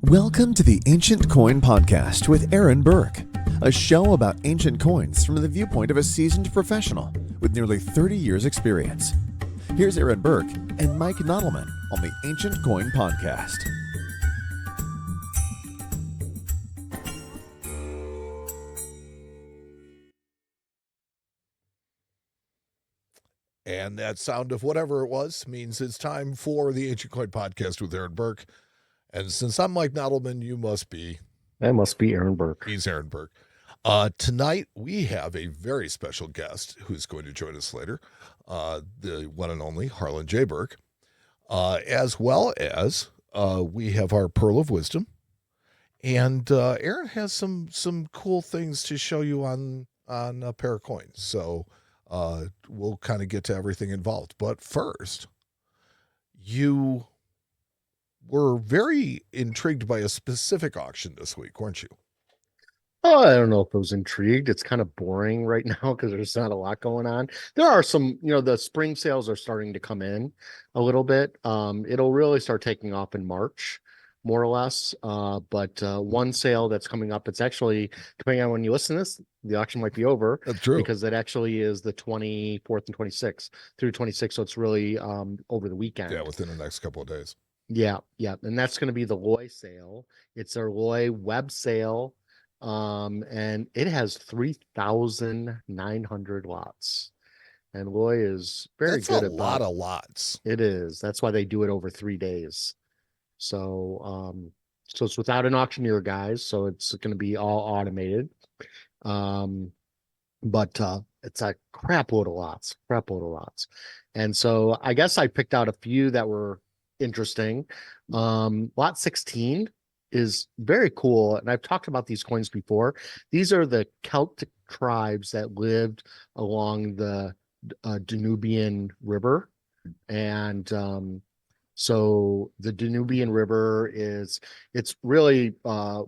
Welcome to the Ancient Coin Podcast with Harlan Burke, a show about ancient coins from the viewpoint of a seasoned professional with nearly 30 years' experience. Here's Harlan Burke and Mike Nottleman on the Ancient Coin Podcast. And that sound of whatever it was means it's time for the Ancient Coin Podcast with Harlan Burke. And since I'm Mike Nottleman, you must be. That must be Harlan Burke. He's Harlan Burke. Tonight, we have a very special guest who's going to join us later, the one and only Harlan J. Berk, as well as we have our Pearl of Wisdom. And Aaron has some cool things to show you on a pair of coins. So we'll kind of get to everything involved. But first, you were very intrigued by a specific auction this week, weren't you? Oh, I don't know if I was intrigued. It's kind of boring right now because there's not a lot going on. There are some, the spring sales are starting to come in a little bit. It'll really start taking off in March, more or less. But one sale that's coming up, it's actually, depending on when you listen to this, the auction might be over. That's true. Because it actually is the 24th and 26th through 26th. So it's really over the weekend. Yeah, within the next couple of days. Yeah. And that's going to be the Leu sale. It's our Leu web sale. And it has 3,900 lots. And Leu is very good about a lot of lots. It is. That's why they do it over 3 days. So it's without an auctioneer, guys. So it's going to be all automated. But it's a crap load of lots. And so I guess I picked out a few that were interesting. Lot 16 is very cool, and I've talked about these coins before. These are the Celtic tribes that lived along the Danubian River, and so the Danubian River it's really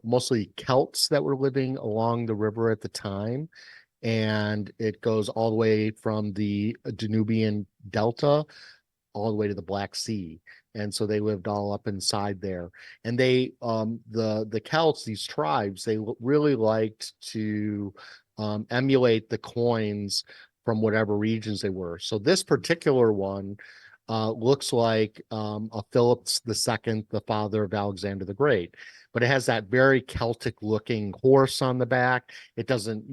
mostly Celts that were living along the river at the time, and it goes all the way from the Danubian Delta all the way to the Black Sea. And so they lived all up inside there. And they, the Celts, these tribes, they really liked to emulate the coins from whatever regions they were. So this particular one looks like a Philip II, the father of Alexander the Great. But it has that very Celtic looking horse on the back. It doesn't,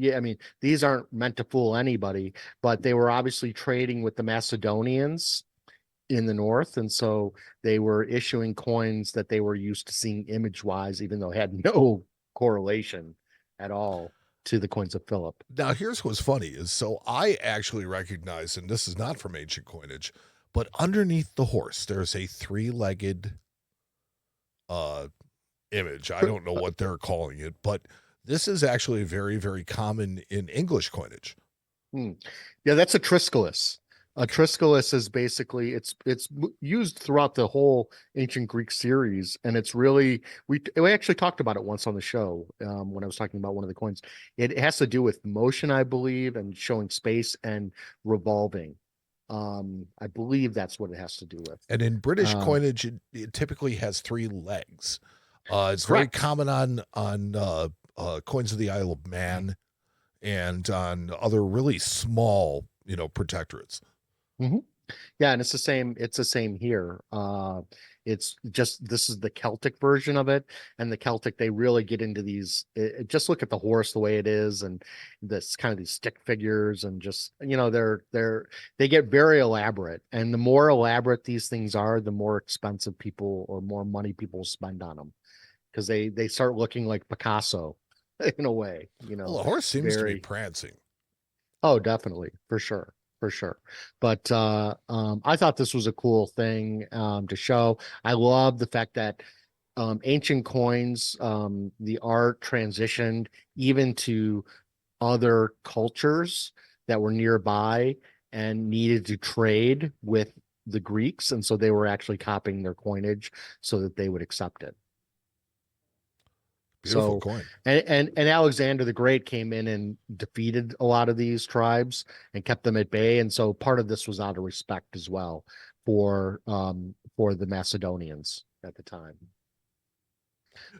these aren't meant to fool anybody, but they were obviously trading with the Macedonians in the north, and so they were issuing coins that they were used to seeing image wise, even though it had no correlation at all to the coins of Philip. Now here's what's funny is, so I actually recognize, and this is not from ancient coinage, but underneath the horse there's a three-legged image. I don't know what they're calling it, but this is actually very, very common in English coinage. Yeah, that's a Triskelion. A Triskelion is basically it's used throughout the whole ancient Greek series, and it's really we actually talked about it once on the show when I was talking about one of the coins. It has to do with motion, I believe, and showing space and revolving. I believe that's what it has to do with. And in British coinage, it typically has three legs. It's correct. Very common on coins of the Isle of Man and on other really small, protectorates. Mm-hmm. Yeah, and it's the same here. It's just, this is the Celtic version of it, and the Celtic, they really get into these, just look at the horse the way it is, and this kind of these stick figures, and just they get very elaborate, and the more elaborate these things are, the more expensive people or more money people spend on them, because they start looking like Picasso in a way. Well, the horse seems to be prancing. Oh, definitely, for sure. But I thought this was a cool thing to show. I love the fact that ancient coins, the art transitioned even to other cultures that were nearby and needed to trade with the Greeks. And so they were actually copying their coinage so that they would accept it. Beautiful coin. And Alexander the Great came in and defeated a lot of these tribes and kept them at bay. And so part of this was out of respect as well for the Macedonians at the time.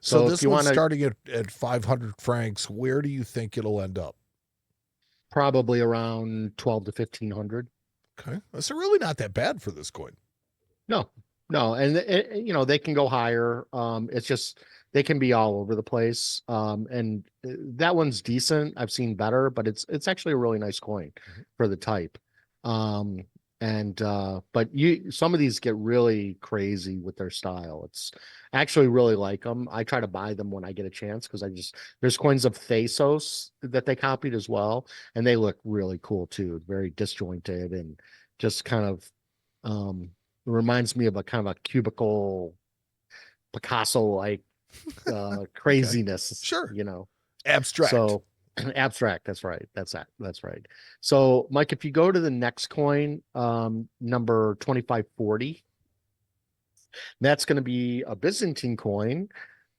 So So if this you one's want to, starting at 500 francs. Where do you think it'll end up? probably around 12 to 1500. Okay. That's really not that bad for this coin. No, no, and they can go higher. It's just they can be all over the place. And that one's decent. I've seen better, but it's actually a really nice coin for the type. Um, and but some of these get really crazy with their style. It's I actually really like them. I try to buy them when I get a chance because there's coins of Thasos that they copied as well, and they look really cool too. Very disjointed and just kind of um it reminds me of a kind of a cubicle Picasso like Okay. craziness, Sure. you know. Abstract. So abstract, that's right. That's right. So Mike, if you go to the next coin, number 2540, that's going to be a Byzantine coin,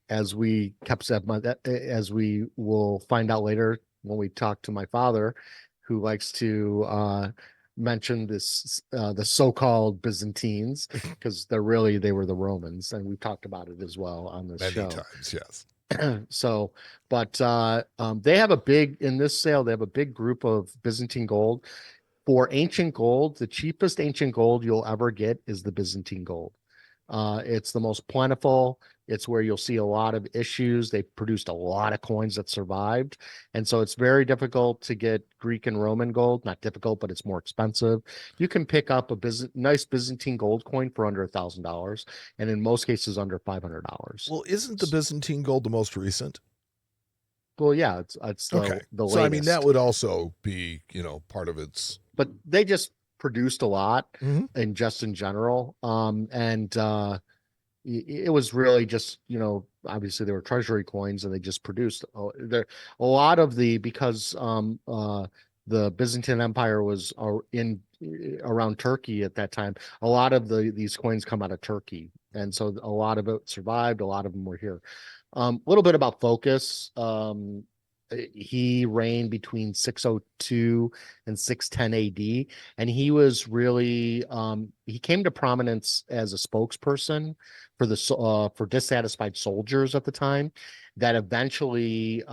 as we kept as we will find out later when we talk to my father, who likes to mention the so-called Byzantines, because they were the Romans, and we've talked about it as well on this Many show. times, yes. So, but they have a big in this sale. They have a big group of Byzantine gold. For ancient gold, the cheapest ancient gold you'll ever get is the Byzantine gold. It's the most plentiful. It's where you'll see a lot of issues. They produced a lot of coins that survived. And so it's very difficult to get Greek and Roman gold. Not difficult, but it's more expensive. You can pick up a nice Byzantine gold coin for under $1,000, and in most cases under $500. Well, isn't the Byzantine gold the most recent? Well, yeah, it's Okay. the So, I mean, that latest. would also be, part of its. But they just produced a lot Mhm. and just in general. And it was really just, obviously there were treasury coins and they just produced there a lot of because the Byzantine Empire was in around Turkey at that time. A lot of these coins come out of Turkey, and so a lot of it survived. A lot of them were here. A little bit about Phocas. He reigned between 602 and 610 AD, and he was really he came to prominence as a spokesperson for dissatisfied soldiers at the time that eventually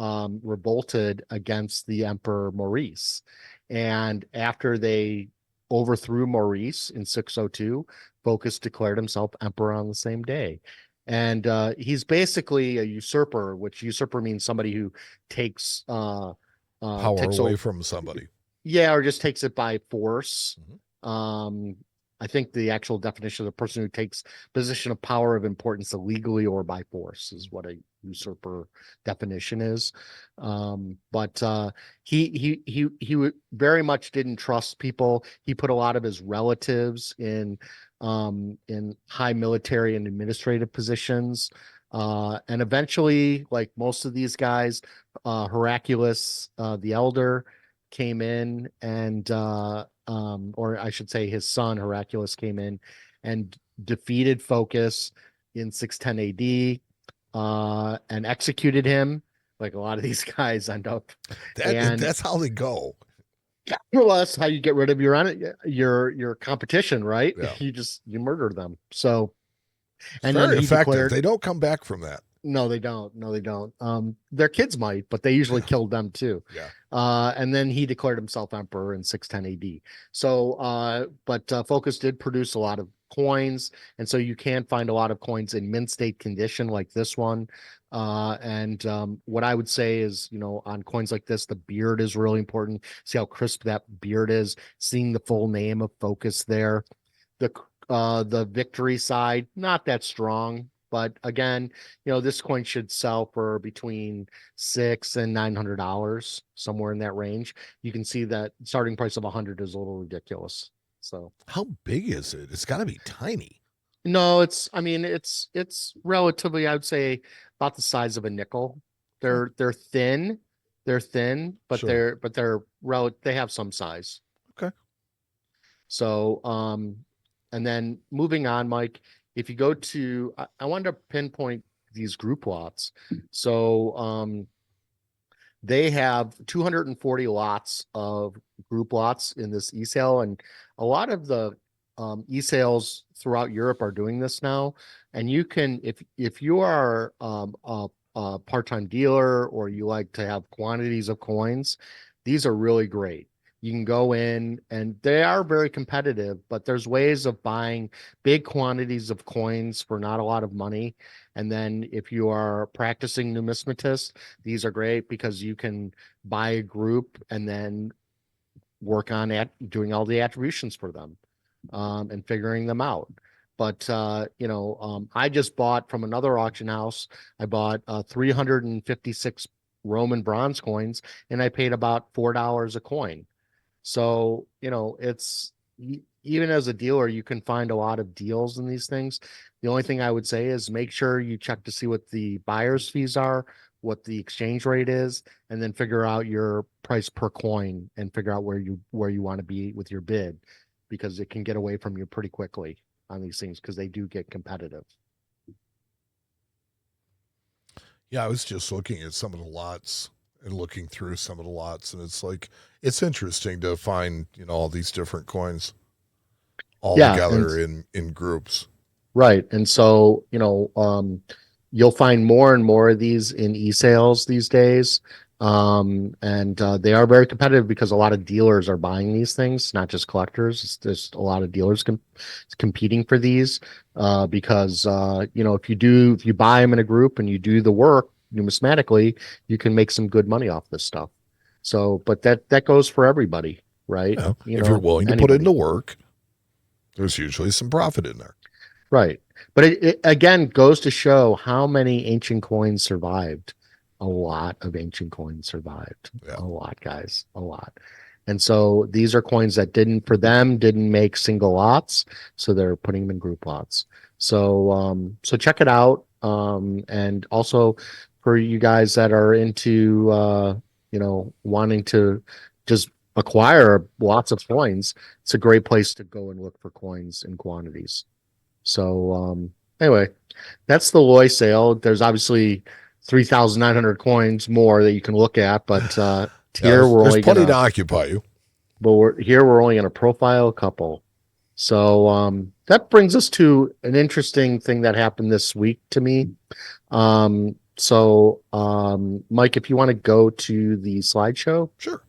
revolted against the Emperor Maurice. And after they overthrew Maurice in 602, Phocas declared himself emperor on the same day. And he's basically a usurper, which usurper means somebody who takes Power takes away over, from somebody. yeah, or just takes it by force. Mhm. I think the actual definition of the person who takes position of power of importance illegally or by force is what a usurper definition is. But he very much didn't trust people. He put a lot of his relatives in high military and administrative positions. And eventually, like most of these guys, Heraclius the Elder came in and or I should say his son Heraclius came in and defeated Phocas in 610 AD and executed him, like a lot of these guys end up. And That's how they go. well, that's how you get rid of your competition, right? Yeah. You murder them. So It's and then very he effective. declared They don't come back from that. no, they don't. No, they don't. Their kids might, but they usually killed them too. Yeah. And then he declared himself emperor in 610 AD. So, but Phocas did produce a lot of coins, and so you can find a lot of coins in mint state condition, like this one. And what I would say is, on coins like this, the beard is really important. See how crisp that beard is. Seeing the full name of Phocas there. The victory side, not that strong. But again, this coin should sell for between $600 and $900, somewhere in that range. You can see that starting price of 100 is a little ridiculous. So How big is it? It's got to be tiny. no, I mean, it's relatively, I would say, about the size of a nickel. Okay. They're thin, but Sure. they have some size. Okay. So, and then moving on, Mike, if you go to, I wanted to pinpoint these group lots. So, they have 240 lots of group lots in this e-sale, and a lot of the e-sales throughout Europe are doing this now, and you can, if you are a part-time dealer or you like to have quantities of coins, these are really great. You can go in and they are very competitive, but there's ways of buying big quantities of coins for not a lot of money. And then if you are practicing numismatist, these are great because you can buy a group and then work on doing all the attributions for them, and figuring them out. But I just bought from another auction house. I bought 356 Roman bronze coins, and I paid about $4 a coin. So, even as a dealer, you can find a lot of deals in these things. The only thing I would say is make sure you check to see what the buyer's fees are, what the exchange rate is, and then figure out your price per coin and figure out where you want to be with your bid, because it can get away from you pretty quickly on these things because they do get competitive. Yeah, I was just looking at some of the lots and looking through some of the lots, and it's interesting to find, all these different coins all together in groups. Right. And so, you'll find more and more of these in e-sales these days. And they are very competitive because a lot of dealers are buying these things, not just collectors. It's just a lot of dealers competing for these, because if you buy them in a group and you do the work numismatically, you can make some good money off this stuff. So, but that goes for everybody, right? Yeah. If you're willing to put in the work, there's usually some profit in there. Right. But it again goes to show how many ancient coins survived. A lot of ancient coins survived. Yeah. A lot, guys. A lot. And so these are coins that didn't make single lots. So they're putting them in group lots. So check it out. And also for you guys that are into, wanting to just acquire lots of coins, it's a great place to go and look for coins in quantities. So anyway, that's the Leu sale. There's obviously 3,900 coins more that you can look at, but here there's plenty to occupy you. But we're only going to profile a couple. So that brings us to an interesting thing that happened this week to me. Mike, if you want to go to the slideshow. Sure.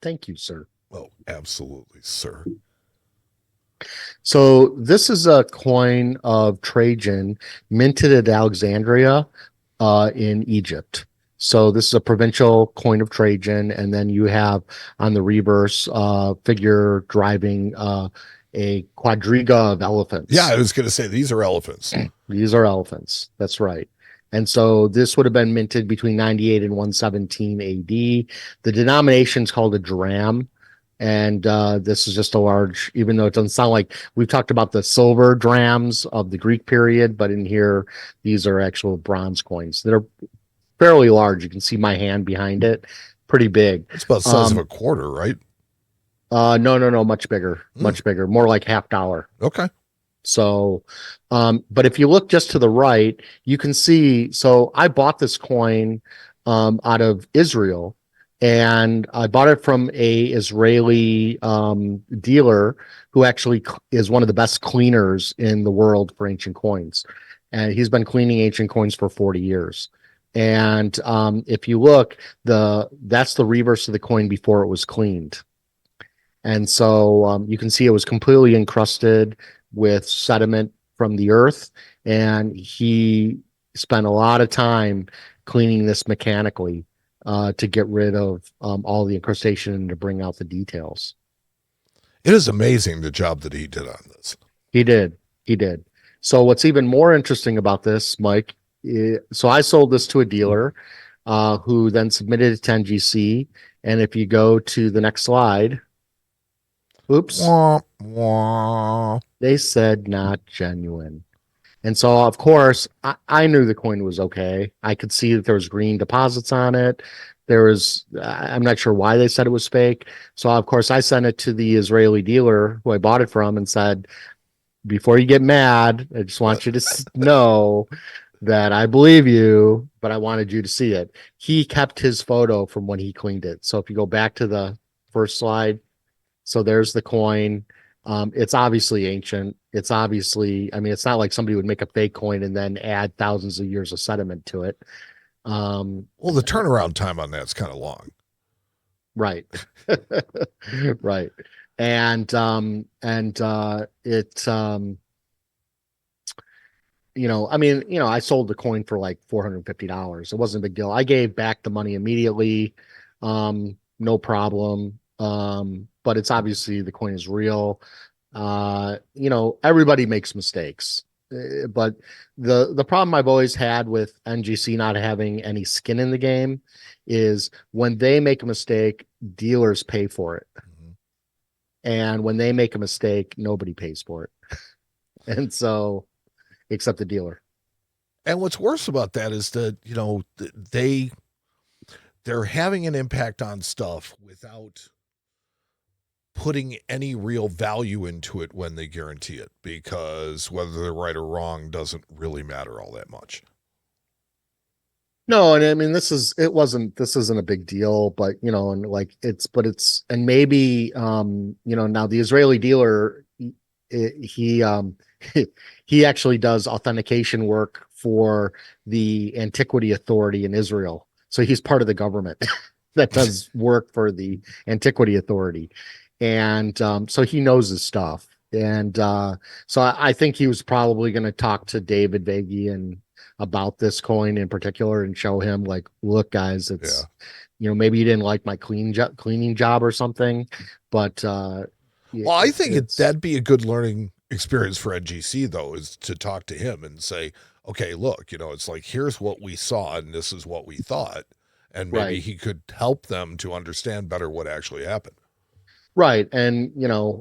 Thank you, sir. Oh, absolutely, sir. So this is a coin of Trajan minted at Alexandria in Egypt. So this is a provincial coin of Trajan, and then you have on the reverse figure driving a quadriga of elephants. Yeah, I was going to say these are elephants. These are elephants. That's right. And so this would have been minted between 98 and 117 AD. The denomination is called a dram. And this is just a large, even though it doesn't sound like, we've talked about the silver drams of the Greek period, but in here, these are actual bronze coins that are fairly large. You can see my hand behind it. Pretty big. It's about the size of a quarter, right? No, much bigger. Much bigger. More like $50. Okay. So, but if you look just to the right, you can see, so I bought this coin out of Israel, and I bought it from a Israeli dealer who actually is one of the best cleaners in the world for ancient coins. And he's been cleaning ancient coins for 40 years. And if you look, that's the reverse of the coin before it was cleaned. And so you can see it was completely encrusted with sediment from the earth, and he spent a lot of time cleaning this mechanically to get rid of all the incrustation and to bring out the details. It is amazing the job that he did on this. He did. So what's even more interesting about this, Mike, so I sold this to a dealer who then submitted it to NGC, and if you go to the next slide, oops. Wah, wah. They said not genuine. And so, of course, I knew the coin was okay. I could see that there was green deposits on it. I'm not sure why they said it was fake. So, of course, I sent it to the Israeli dealer who I bought it from and said, before you get mad, I just want you to know that I believe you, but I wanted you to see it. He kept his photo from when he cleaned it. So if you go back to the first slide, so there's the coin. It's obviously ancient. It's obviously, I mean, it's not like somebody would make a fake coin and then add thousands of years of sediment to it. Well, the turnaround time on that's kind of long. Right. Right. It I mean, I sold the coin for like $450. It wasn't a big deal. I gave back the money immediately. No problem. But it's obviously the coin is real. Everybody makes mistakes. But the problem I've always had with NGC not having any skin in the game is when they make a mistake, dealers pay for it. Mhm. And when they make a mistake, nobody pays for it. And so, except the dealer. And what's worse about that is that, they're having an impact on stuff without putting any real value into it when they guarantee it, because whether they're right or wrong doesn't really matter all that much. No, and I mean this isn't a big deal, but and like and maybe now the Israeli dealer he he actually does authentication work for the Antiquity Authority in Israel. So he's part of the government that does work for the Antiquity Authority. And so he knows his stuff. And so I think he was probably going to talk to David Vagian about this coin in particular and show him like, look, guys, it's maybe you didn't like my cleaning job or something, but well, I think that'd be a good learning experience for NGC though, is to talk to him and say, okay, look, it's like, here's what we saw and this is what we thought. And maybe he could help them to understand better what actually happened. Right. And,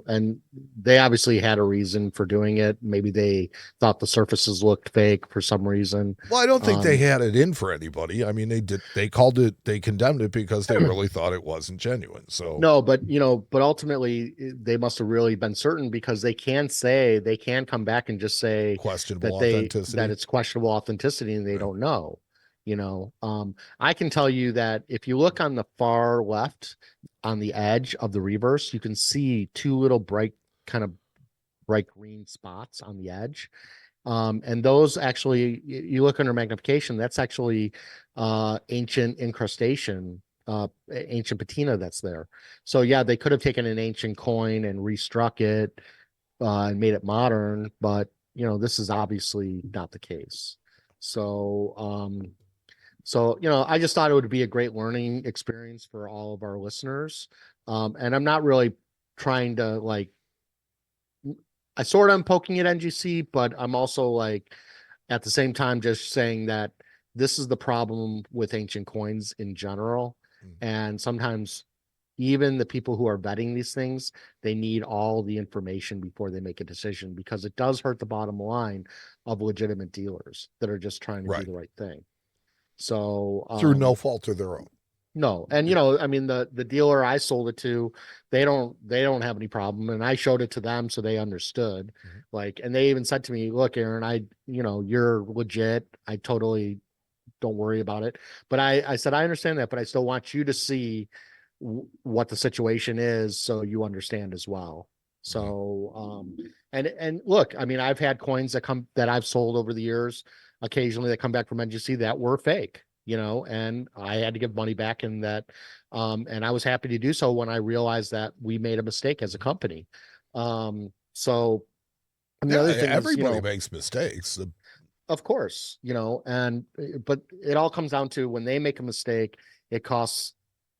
and they obviously had a reason for doing it. Maybe they thought the surfaces looked fake for some reason. Well, I don't think they had it in for anybody. I mean, they condemned it because they really thought it wasn't genuine. So no, but ultimately they must have really been certain, because they can come back and just say questionable authenticity, that it's questionable authenticity and they don't know. I can tell you that if you look on the far left on the edge of the reverse, you can see two little bright green spots on the edge. And those actually, you look under magnification, that's actually ancient incrustation, ancient patina that's there. So yeah, they could have taken an ancient coin and restruck it and made it modern, but this is obviously not the case. So, I just thought it would be a great learning experience for all of our listeners. And I'm not really trying to I sort of am poking at NGC, but I'm also like at the same time just saying that this is the problem with ancient coins in general. And sometimes even the people who are vetting these things, they need all the information before they make a decision, because it does hurt the bottom line of legitimate dealers that are just trying to do the right thing. So through no fault of their own. No. And I mean, the dealer I sold it to, they don't have any problem. And I showed it to them so they understood. And they even said to me, look, Aaron, you're legit. I totally don't worry about it. But I said, I understand that, but I still want you to see what the situation is so you understand as well. So and look, I mean, I've had coins that I've sold over the years occasionally that come back from NGC that were fake, and I had to give money back, and and I was happy to do so when I realized that we made a mistake as a company. So and the other thing everybody is, makes mistakes. Of course, but it all comes down to when they make a mistake, it costs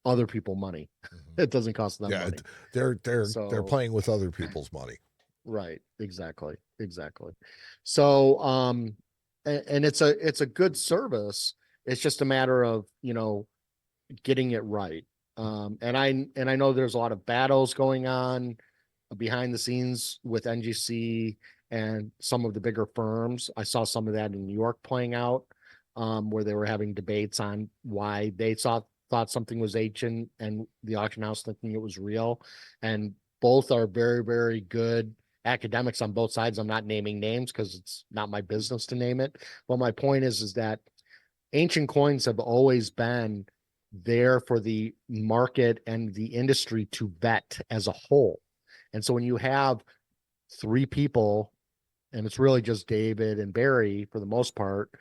other people money. It doesn't cost them money. They're playing with other people's money. Right. Exactly. So, and it's a good service. It's just a matter of, getting it right. And I know there's a lot of battles going on behind the scenes with NGC and some of the bigger firms. I saw some of that in New York playing out, where they were having debates on why they thought something was ancient and the auction house thinking it was real. And both are very, very good academics on both sides. I'm not naming names because it's not my business to name it. But my point is that ancient coins have always been there for the market and the industry to vet as a whole. And so when you have three people, and it's really just David and Barry for the most part,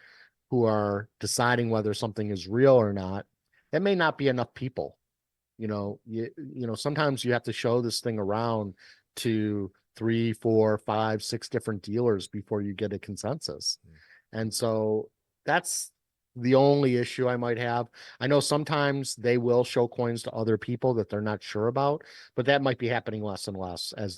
who are deciding whether something is real or not, that may not be enough people. Sometimes you have to show this thing around to 3, 4, 5, 6 different dealers before you get a consensus. And so that's the only issue I might have. I know sometimes they will show coins to other people that they're not sure about, but that might be happening less and less as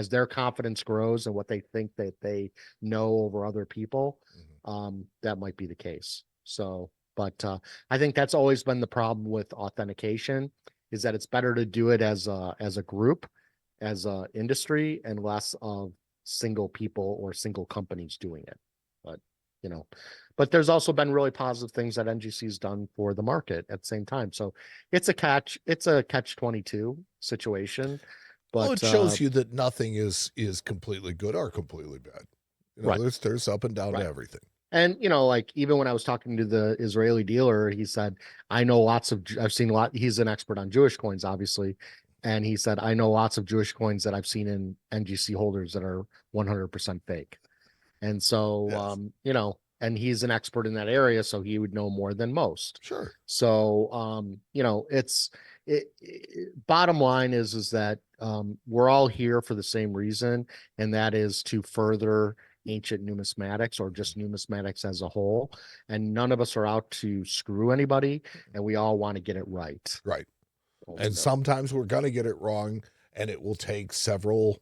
their confidence grows and what they think that they know over other people. That might be the case. So, but I think that's always been the problem with authentication, is that it's better to do it as a group, as a industry, and less of single people or single companies doing it. But there's also been really positive things that NGC's done for the market at the same time. So it's a catch 22 situation. But it shows you that nothing is completely good or completely bad. Right. There's up and down to everything. And like even when I was talking to the Israeli dealer, he said, I've seen a lot. He's an expert on Jewish coins, obviously. And he said, I know lots of Jewish coins that I've seen in NGC holders that are 100% fake. And so, yes. And he's an expert in that area, so he would know more than most. Sure. So, bottom line is that we're all here for the same reason, and that is to further ancient numismatics, or just numismatics as a whole. And none of us are out to screw anybody, and we all want to get it right. Right. And sometimes we're going to get it wrong, and it will take several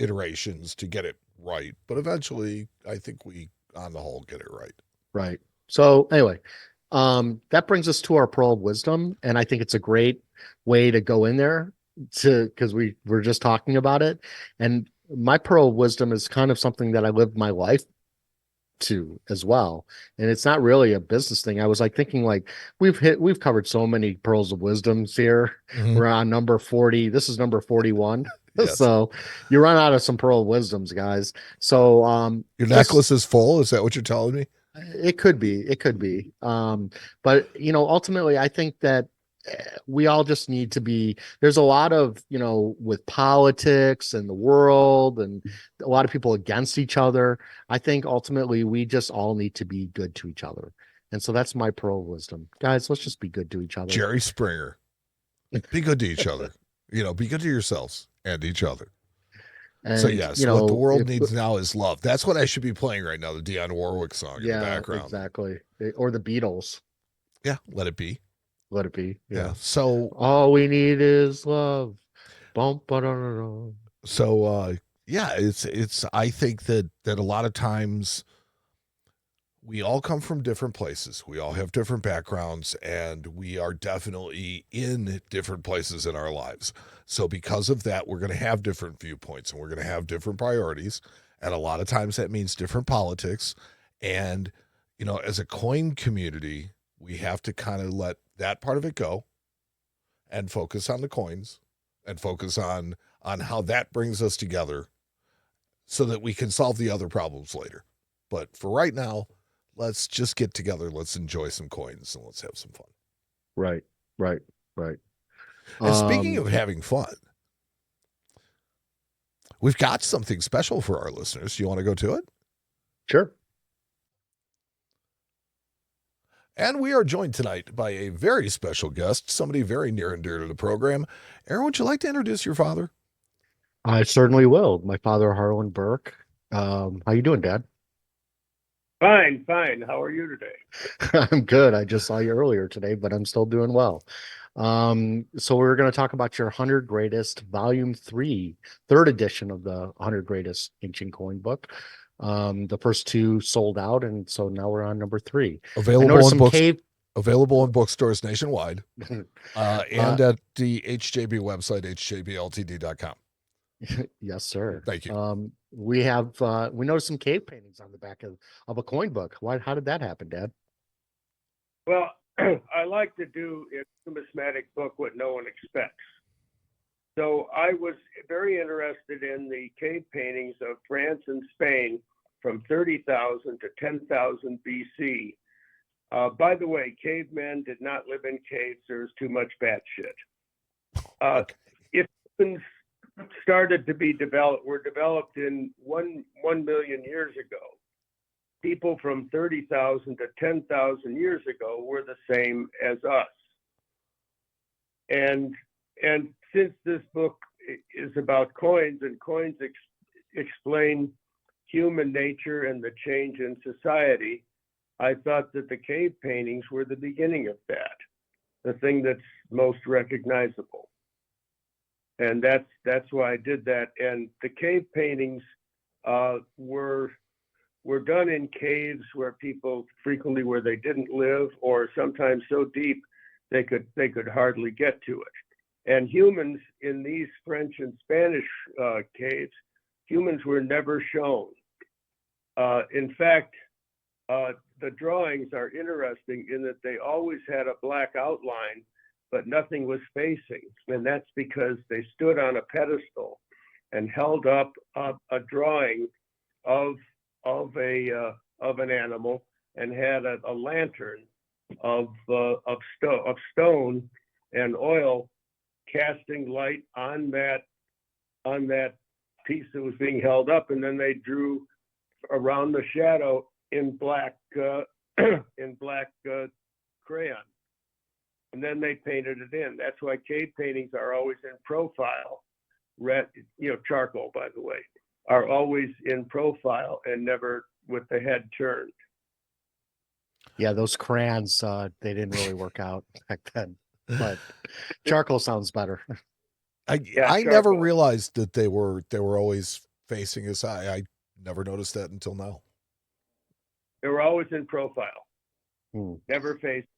iterations to get it right. But eventually, I think we, on the whole, get it right. Right. So anyway, that brings us to our pearl of wisdom, and I think it's a great way to go in there because we were just talking about it. And my pearl of wisdom is kind of something that I lived my life to as well, and it's not really a business thing. I was thinking we've covered so many pearls of wisdoms here. We're on number 40. This is number 41. Yes. So you run out of some pearl of wisdoms, guys. So your necklace is full. Is that what you're telling me? It could be. But ultimately I think that we all just need to be, there's a lot of, with politics and the world and a lot of people against each other. I think ultimately we just all need to be good to each other. And so that's my pearl of wisdom. Guys, let's just be good to each other. Jerry Springer. Be good to each other. Be good to yourselves and each other. And, so yes, what the world needs now is love. That's what I should be playing right now, the Dionne Warwick song in the background. Exactly. Or the Beatles. Yeah, let it be. Let it be. Yeah. So all we need is love. So it's I think that a lot of times we all come from different places. We all have different backgrounds, and we are definitely in different places in our lives. So because of that, we're going to have different viewpoints, and we're going to have different priorities. And a lot of times that means different politics. And, as a coin community, we have to kind of let that part of it go and focus on the coins and focus on how that brings us together so that we can solve the other problems later. But for right now, let's just get together. Let's enjoy some coins and let's have some fun. Right. And speaking of having fun, we've got something special for our listeners. You want to go to it? Sure. And we are joined tonight by a very special guest, somebody very near and dear to the program. Aaron, would you like to introduce your father? I certainly will. My father, Harlan Burke. How you doing, Dad? Fine. How are you today? I'm good. I just saw you earlier today, but I'm still doing well. So we're going to talk about your 100 Greatest, Volume 3, third edition of the 100 Greatest Ancient Coin book. The first two sold out, and so now we're on number 3. Available in bookstores nationwide, and at the HJB website, hjbltd.com. Yes, sir. Thank you. We noticed some cave paintings on the back of a coin book. How did that happen, Dad? Well, I like to do in numismatic book what no one expects. So I was very interested in the cave paintings of France and Spain from 30,000 to 10,000 BC. By the way, cavemen did not live in caves. There's too much bad shit. If humans started to be developed were developed in 1 million years ago. People from 30,000 to 10,000 years ago were the same as us. And since this book is about coins, and coins explain human nature and the change in society, I thought that the cave paintings were the beginning of that, the thing that's most recognizable. And that's why I did that. And the cave paintings were done in caves where people frequently where they didn't live, or sometimes so deep they could hardly get to it. And humans in these French and Spanish caves, humans were never shown. In fact, the drawings are interesting in that they always had a black outline, but nothing was facing. And that's because they stood on a pedestal and held up a drawing of an animal and had a lantern of stone and oil casting light on that piece that was being held up, and then they drew around the shadow in black crayon, and then they painted it in. That's why cave paintings are always in profile. Red, charcoal, by the way, are always in profile and never with the head turned. Yeah, those crayons, they didn't really work out back then, but charcoal sounds better. I never realized that they were always facing us. I never noticed that until now. They were always in profile, never faced.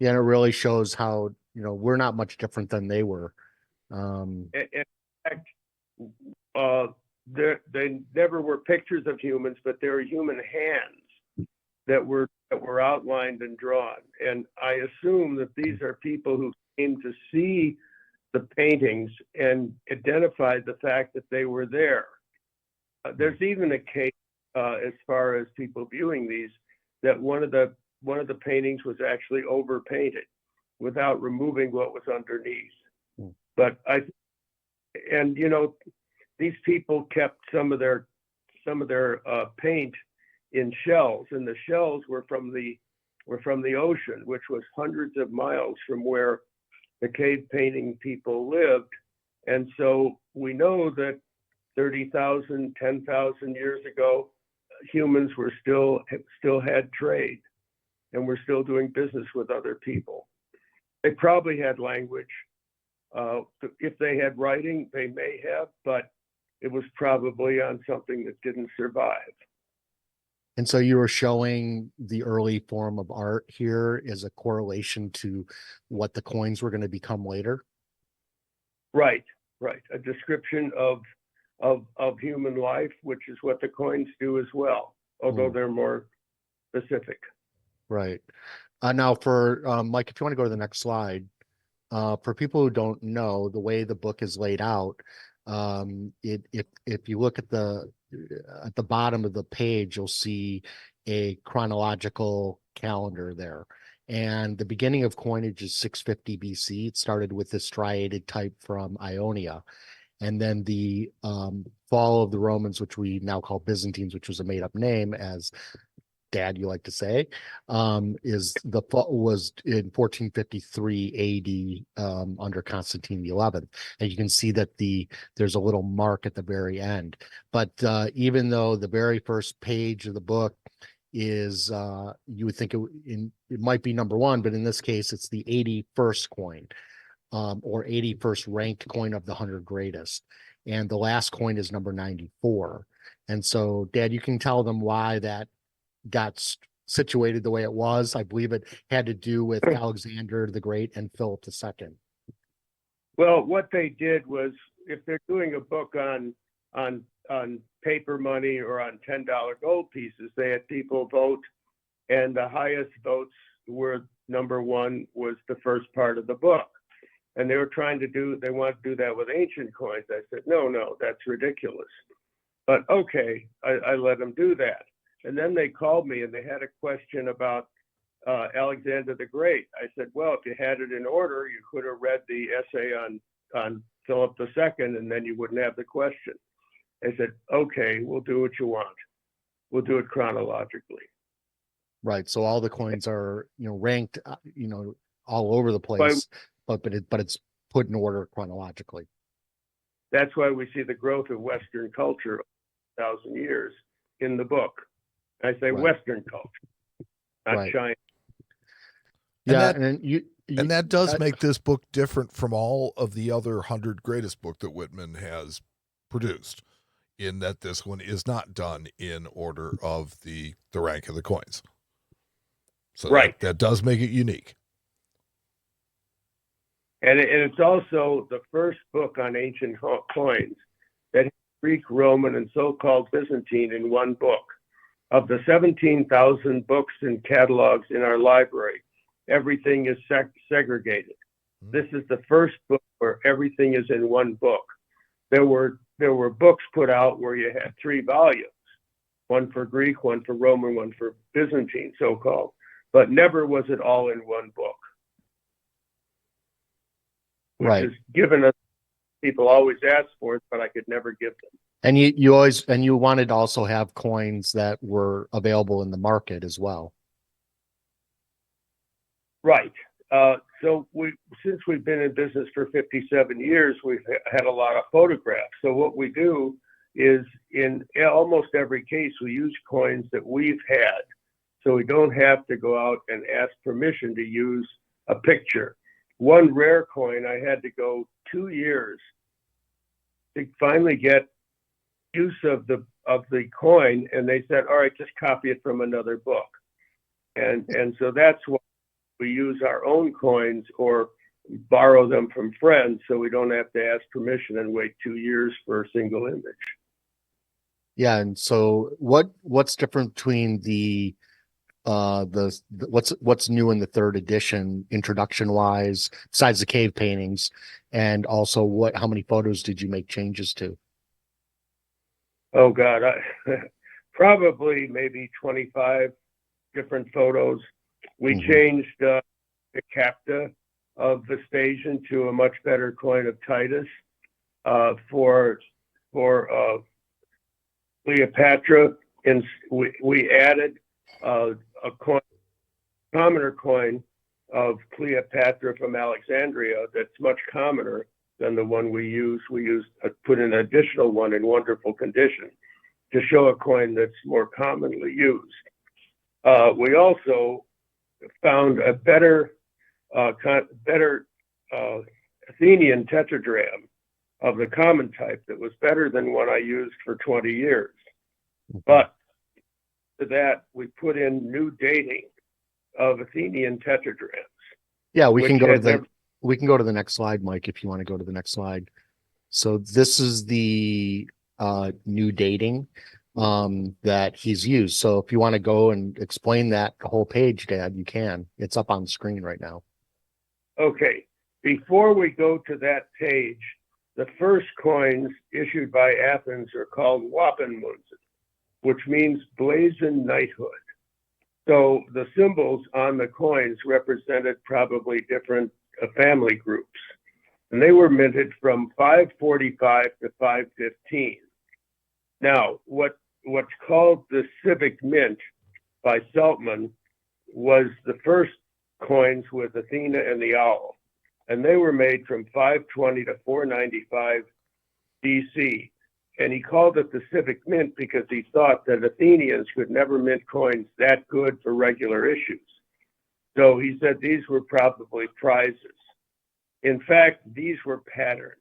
Yeah, and it really shows how, we're not much different than they were. In fact, they never were pictures of humans, but they were human hands that were outlined and drawn. And I assume that these are people who came to see the paintings and identified the fact that they were there. There's even a case, as far as people viewing these, that one of the paintings was actually overpainted without removing what was underneath. But these people kept some of their paint in shells, and the shells were from the ocean, which was hundreds of miles from where the cave painting people lived. And so we know that 30,000, 10,000 years ago, humans were still had trade, and were still doing business with other people. They probably had language. If they had writing, they may have, but it was probably on something that didn't survive. And so you were showing the early form of art here as a correlation to what the coins were going to become later? Right. A description of human life, which is what the coins do as well, although they're more specific. Right. Now for Mike, if you want to go to the next slide, for people who don't know the way the book is laid out, if you look at the bottom of the page, you'll see a chronological calendar there. And the beginning of coinage is 650 BC. It started with this striated type from Ionia. And then the fall of the Romans, which we now call Byzantines, which was a made-up name, as Dad, you like to say, was in 1453 AD under Constantine IV. And you can see that there's a little mark at the very end. But even though the very first page of the book is, you would think it might be number one, but in this case, it's the 81st coin, or 81st ranked coin of the 100 greatest. And the last coin is number 94. And so, Dad, you can tell them why that got situated the way it was. I believe it had to do with Alexander the Great and Philip II. Well, what they did was, if they're doing a book on paper money or on $10 gold pieces, they had people vote, and the highest votes were number one was the first part of the book. And they wanted to do that with ancient coins. I said, no, that's ridiculous. But okay, I let them do that. And then they called me and they had a question about Alexander the Great. I said, well, if you had it in order, you could have read the essay on fill up the second, and then you wouldn't have the question. I said, okay, we'll do what you want. We'll do it chronologically. Right. So all the coins are, ranked, all over the place, but it's put in order chronologically. That's why we see the growth of Western culture 1,000 years in the book. I say Western culture, not China. Yeah, and that does make this book different from all of the other 100 greatest book that Whitman has produced, in that this one is not done in order of the rank of the coins. So that does make it unique. And it's also the first book on ancient coins that has Greek, Roman, and so-called Byzantine in one book. Of the 17,000 books and catalogs in our library, everything is segregated. This is the first book where everything is in one book. There were books put out where you had 3 volumes, one for Greek, one for Roman, one for Byzantine, so-called, but never was it all in one book. Which is given us, people always ask for it, but I could never give them. And you wanted to also have coins that were available in the market as well. Right. So since we've been in business for 57 years, we've had a lot of photographs. So what we do is, in almost every case, we use coins that we've had. So we don't have to go out and ask permission to use a picture. One rare coin, I had to go 2 years to finally get use of the coin, and they said, all right, just copy it from another book. And so that's why we use our own coins or borrow them from friends, so we don't have to ask permission and wait 2 years for a single image. Yeah, and so what's different between what's new in the 3rd edition, introduction wise, besides the cave paintings, and also how many photos did you make changes to? Oh God, probably maybe 25 different photos. We changed the capta of Vespasian to a much better coin of Titus. For Cleopatra, and we added a commoner coin of Cleopatra from Alexandria that's much commoner than the one we use. We put an additional one in wonderful condition to show a coin that's more commonly used. We also found a better Athenian tetradrachm of the common type that was better than one I used for 20 years. But to that, we put in new dating of Athenian tetradrachms. Yeah, we can go to the next slide, Mike, if you want to go to the next slide. So this is the new dating that he's used. So if you want to go and explain that whole page, Dad, you can. It's up on the screen right now. Okay. Before we go to that page, the first coins issued by Athens are called Wapenmünzen, which means blazoned knighthood. So the symbols on the coins represented probably different family groups. And they were minted from 545 to 515. Now, what's called the civic mint by Celtman was the first coins with Athena and the owl. And they were made from 520 to 495 BC. And he called it the civic mint because he thought that Athenians could never mint coins that good for regular issues. So he said these were probably prizes. In fact, these were patterns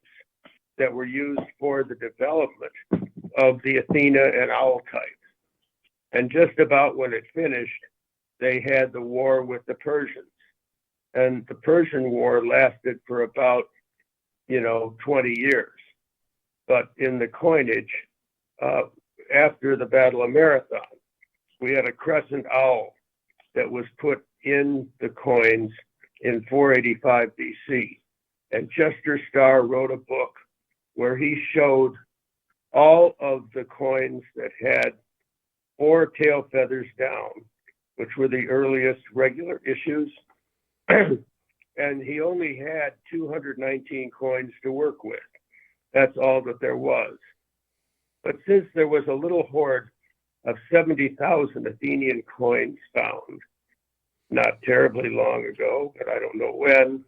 that were used for the development of the Athena and owl type. And just about when it finished, they had the war with the Persians. And the Persian War lasted for about, 20 years. But in the coinage, after the Battle of Marathon, we had a crescent owl that was put in the coins in 485 BC. And Chester Starr wrote a book where he showed all of the coins that had 4 tail feathers down, which were the earliest regular issues. And he only had 219 coins to work with. That's all that there was. But since there was a little hoard of 70,000 Athenian coins found, not terribly long ago, but I don't know when,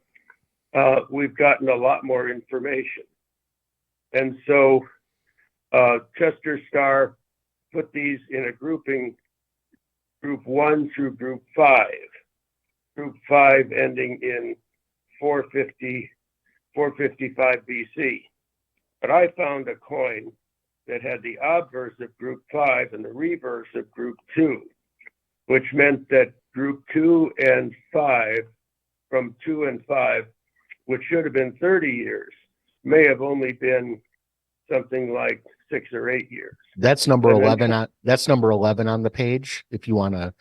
we've gotten a lot more information. And so Chester Starr put these in a grouping, group 1 through group 5. Group 5 ending in 455 BC. But I found a coin that had the obverse of group 5 and the reverse of group 2, which meant that group 2 and 5, from 2 and 5, which should have been 30 years, may have only been something like 6 or 8 years. That's number 11 on that's number 11 on the page, if you want to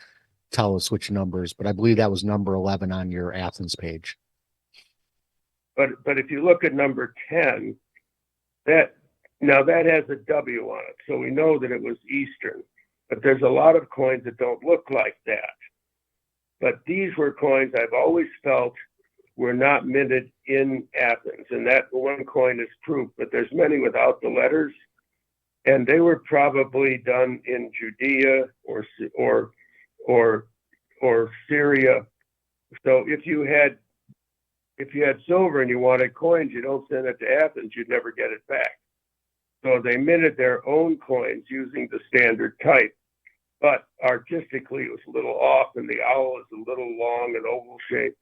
tell us which numbers, but I believe that was number 11 on your Athens page. But if you look at number 10, that has a W on it, so we know that it was Eastern. But there's a lot of coins that don't look like that. But these were coins I've always felt were not minted in Athens, and that one coin is proof. But there's many without the letters, and they were probably done in Judea or Syria. So if you had silver and you wanted coins, you don't send it to Athens, you'd never get it back. So they minted their own coins using the standard type. But artistically, it was a little off, and the owl is a little long and oval shaped,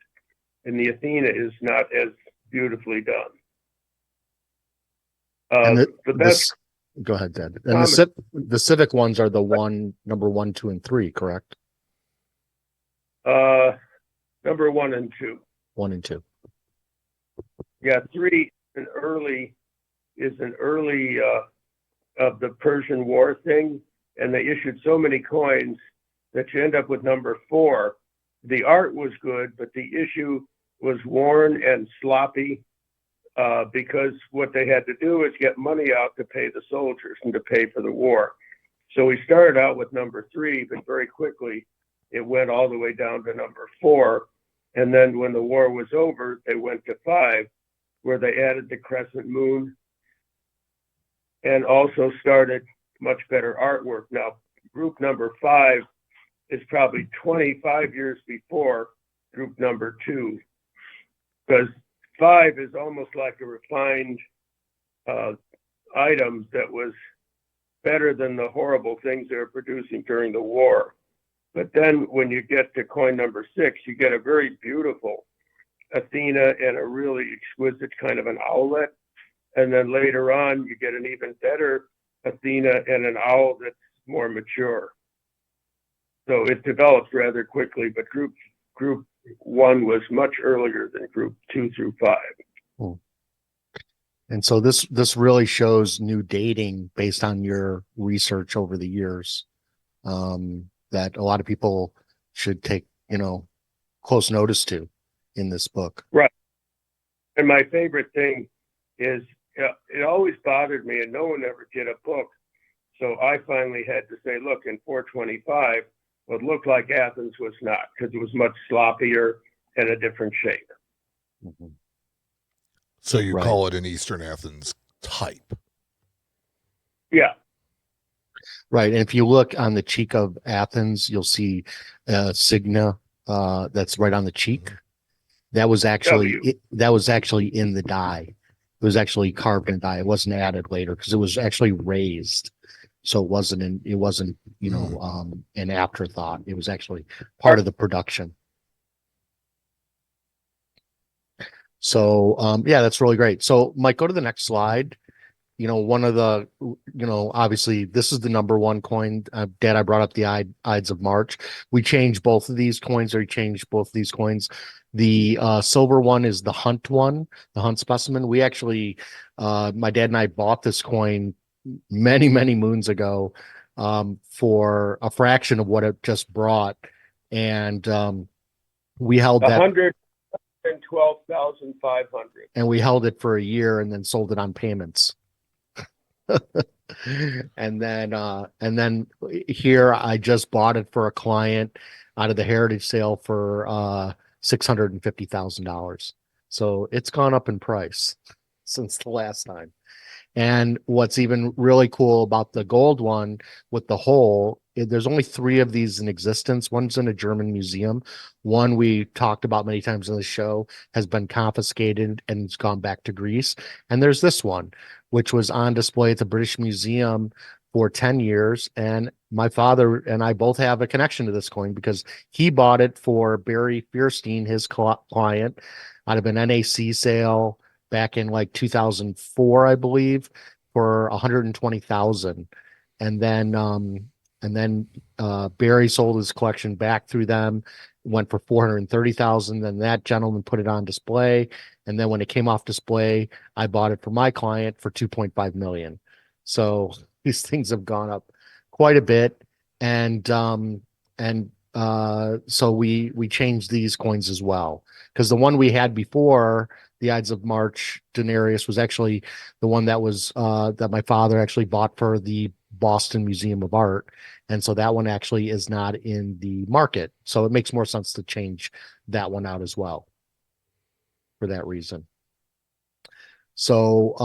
and the Athena is not as beautifully done. Go ahead, Ted. And the civic ones are the number 1, 2, and 3, correct? Number 1 and 2. 1 and 2. Yeah, 3 is an early of the Persian War thing, and they issued so many coins that you end up with number 4. The art was good, but the issue was worn and sloppy because what they had to do is get money out to pay the soldiers and to pay for the war. So we started out with number 3, but very quickly it went all the way down to number 4. And then when the war was over, they went to 5, where they added the crescent moon and also started much better artwork. Now, group number 5 is probably 25 years before group number 2, because 5 is almost like a refined item that was better than the horrible things they were producing during the war. But then when you get to coin number 6, you get a very beautiful Athena and a really exquisite kind of an owlet. And then later on, you get an even better Athena and an owl that's more mature. So it develops rather quickly, but group 1 was much earlier than group 2 through 5. And so this really shows new dating based on your research over the years, that a lot of people should take, close notice to in this book. Right. And my favorite thing is, it always bothered me, and no one ever did a book. So I finally had to say, look, in 425, what looked like Athens was not, because it was much sloppier and a different shape. Mm-hmm. So you call it an Eastern Athens type. Yeah. Right. And if you look on the cheek of Athens, you'll see Signa that's right on the cheek. That was actually in the die. It was actually carved in die. It wasn't added later because it was actually raised. So it wasn't an afterthought. It was actually part of the production. So that's really great. So Mike, go to the next slide. One of the, obviously this is the number 1 coin. Dad, I brought up the Ides of March. We changed both of these coins, The silver one is the Hunt one, the Hunt specimen. We actually, my dad and I bought this coin many, many moons ago for a fraction of what it just brought. And we held that 112,500. And we held it for a year and then sold it on payments. and then here I just bought it for a client out of the heritage sale for $650,000. So it's gone up in price since the last time. And what's even really cool about the gold one with the hole, there's only 3 of these in existence. One's in a German museum. One we talked about many times on the show has been confiscated and it's gone back to Greece. And there's this one, which was on display at the British Museum for 10 years. And my father and I both have a connection to this coin because he bought it for Barry Fierstein, his client, out of an NAC sale back in like 2004, I believe, for 120,000. And then Barry sold his collection back through them, went for 430,000. Then that gentleman put it on display. And then when it came off display, I bought it for my client for 2.5 million. So these things have gone up quite a bit. And so we changed these coins as well. Because the one we had before, the Ides of March denarius, was actually the one that was that my father actually bought for the Boston Museum of Art. And so that one actually is not in the market. So it makes more sense to change that one out as well for that reason. So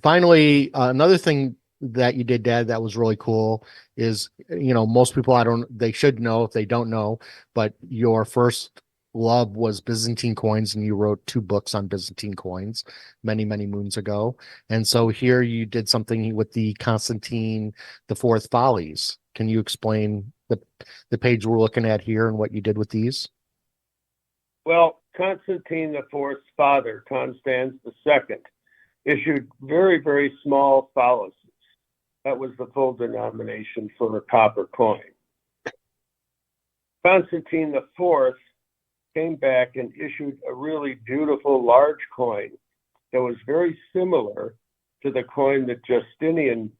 finally, another thing that you did, Dad, that was really cool is, most people, they should know if they don't know, but your first love was Byzantine coins, and you wrote 2 books on Byzantine coins many, many moons ago. And so here you did something with the Constantine IV Follies. Can you explain the page we're looking at here and what you did with these? Well, Constantine IV's father, Constans II, issued very, very small follies. That was the full denomination for a copper coin. Constantine IV came back and issued a really beautiful large coin that was very similar to the coin that Justinian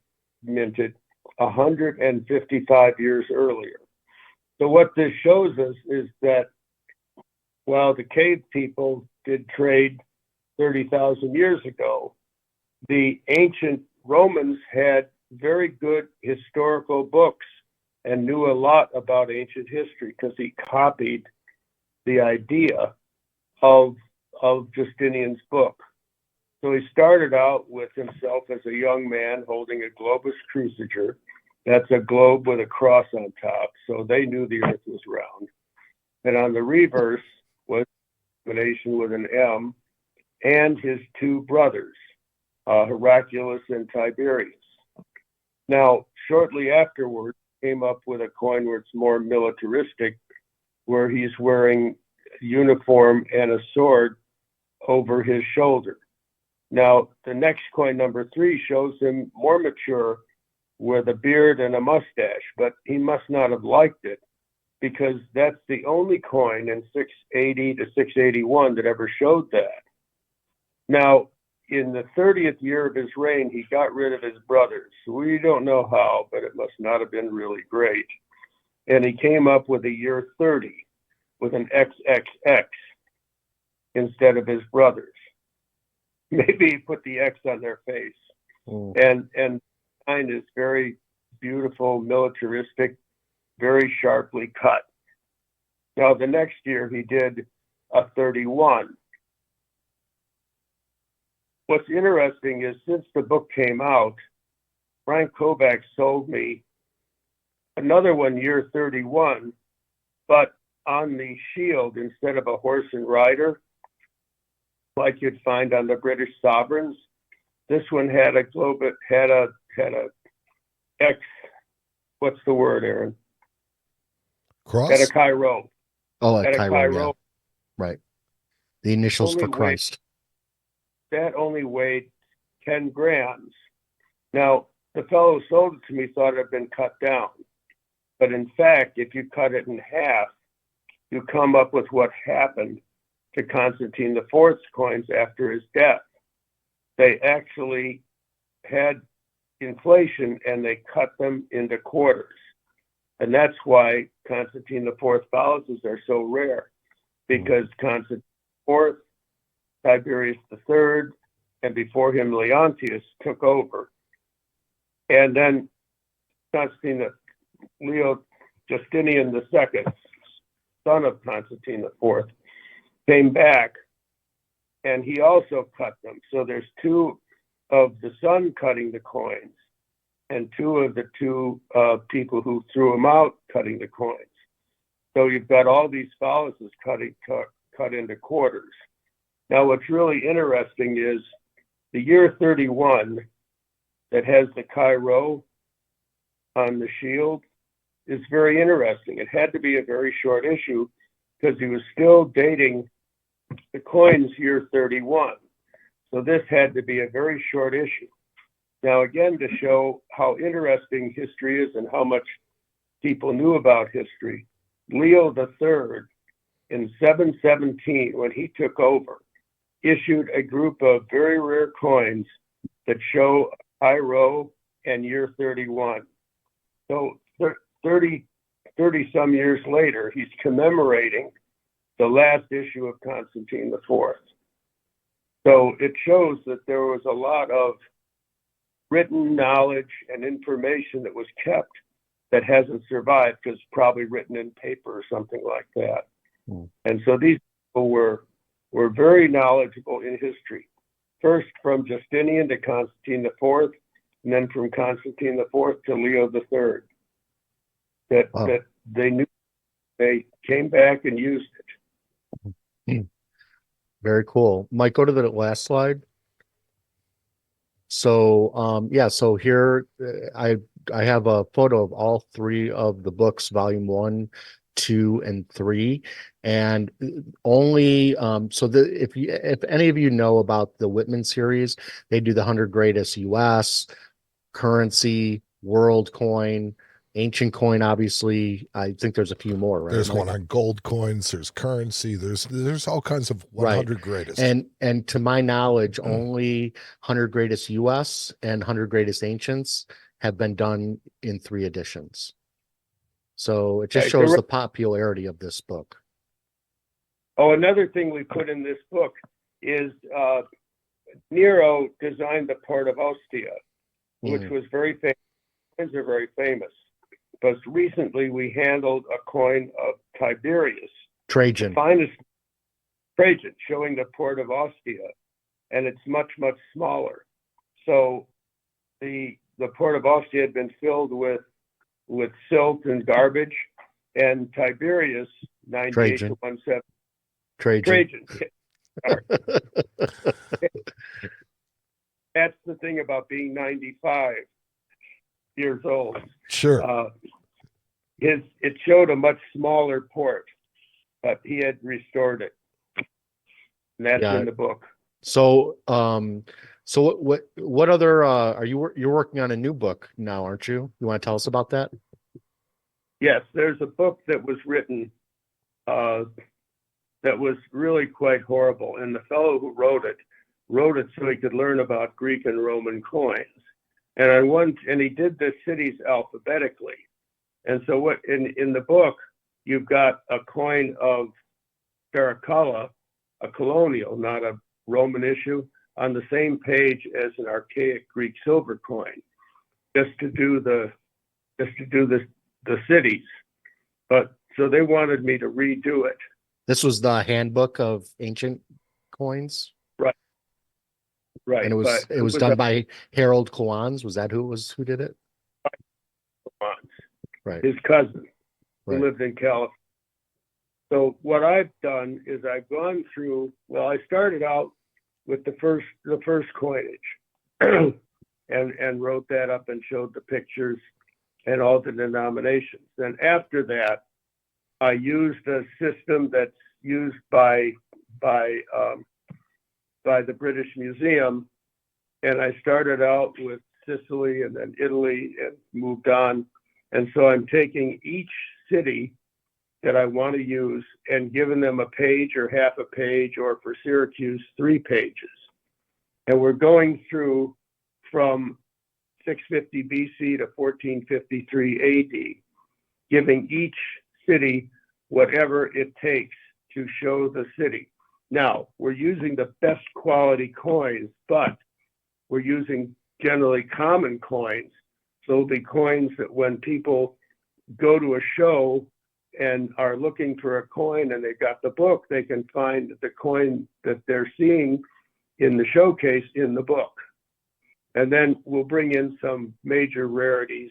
minted 155 years earlier. So what this shows us is that while the cave people did trade 30,000 years ago, the ancient Romans had very good historical books and knew a lot about ancient history because he copied the idea of Justinian's book. So he started out with himself as a young man holding a globus cruciger. That's a globe with a cross on top. So they knew the earth was round. And on the reverse was a combination with an M and his 2 brothers, Heraclius and Tiberius. Now, shortly afterwards, came up with a coin where it's more militaristic, where he's wearing a uniform and a sword over his shoulder. Now, the next coin, number 3, shows him more mature with a beard and a mustache, but he must not have liked it because that's the only coin in 680 to 681 that ever showed that. Now, in the 30th year of his reign, he got rid of his brothers. We don't know how, but it must not have been really great. And he came up with a year 30 with an XXX instead of his brothers. Maybe he put the X on their face. And the sign is very beautiful, militaristic, very sharply cut. Now, the next year he did a 31. What's interesting is since the book came out, Frank Kovacs sold me another one, year 31, but on the shield, instead of a horse and rider, like you'd find on the British sovereigns, this one had a globe, had a X, what's the word, Aaron? Cross? Had a Chi-Rho. Oh, Had a Chi-Rho. yeah. Right. The initials Only for Christ. That only weighed 10 grams. Now, the fellow who sold it to me thought it had been cut down. But in fact, if you cut it in half, you come up with what happened to Constantine IV's coins after his death. They actually had inflation and they cut them into quarters. And that's why Constantine IV follies are so rare, because Constantine IV, Tiberius III, and before him Leontius took over. And then Constantine Leo Justinian II, son of Constantine IV, came back and he also cut them. So there's 2 of the son cutting the coins and two of the people who threw them out cutting the coins. So you've got all these phalluses cut into quarters. Now, what's really interesting is the year 31 that has the Chi-Rho on the shield is very interesting. It had to be a very short issue because he was still dating the coins year 31. So this had to be a very short issue. Now, again, to show how interesting history is and how much people knew about history, Leo III in 717, when he took over, issued a group of very rare coins that show Chi-Rho and year 31. So 30 some years later, he's commemorating the last issue of Constantine IV. So it shows that there was a lot of written knowledge and information that was kept that hasn't survived because it's probably written in paper or something like that. And so these people were very knowledgeable in history. First from Justinian to Constantine IV, and then from Constantine IV to Leo III. That they knew, they came back and used it. Very cool. Mike, go to the last slide. So so here I have a photo of all three of the books, volume 1, 2, and 3, and only if any of you know about the Whitman series, they do the 100 greatest US currency, world coin, ancient coin. Obviously, I think there's a few more, right? There's one on gold coins, there's currency, there's all kinds of 100 greatest. And to my knowledge, only 100 greatest US and 100 greatest ancients have been done in 3 editions. So it just shows the popularity of this book. Oh, another thing we put in this book is Nero designed the port of Ostia, which was very famous. Coins are very famous. But recently we handled a coin of Tiberius, Trajan, the finest Trajan, showing the port of Ostia, and it's much, much smaller. So the port of Ostia had been filled with silt and garbage, and Tiberius, 98 to 17. Trajan. That's the thing about being 95 years old. Sure. It showed a much smaller port, but he had restored it. And that's in the book. So what other you're working on a new book now, aren't you? You want to tell us about that? Yes, there's a book that was written that was really quite horrible, and the fellow who wrote it so he could learn about Greek and Roman coins. And he did the cities alphabetically. And so what in the book, you've got a coin of Caracalla, a colonial, not a Roman issue, on the same page as an archaic Greek silver coin, just to do the cities. But so they wanted me to redo it. This was the handbook of ancient coins? Right. And it was done by Harold Kowans. Was that who did it? Right. His cousin, who lived in California. So what I've done is I've gone through. Well, I started out with the first coinage, and wrote that up and showed the pictures and all the denominations. Then after that, I used a system that's used by the British Museum, and I started out with Sicily and then Italy and moved on. And so I'm taking each city that I want to use and giving them a page or half a page, or for Syracuse, 3 pages. And we're going through from 650 BC to 1453 AD, giving each city whatever it takes to show the city. Now, we're using the best quality coins, but we're using generally common coins. So it'll be coins that when people go to a show and are looking for a coin and they've got the book, they can find the coin that they're seeing in the showcase in the book. And then we'll bring in some major rarities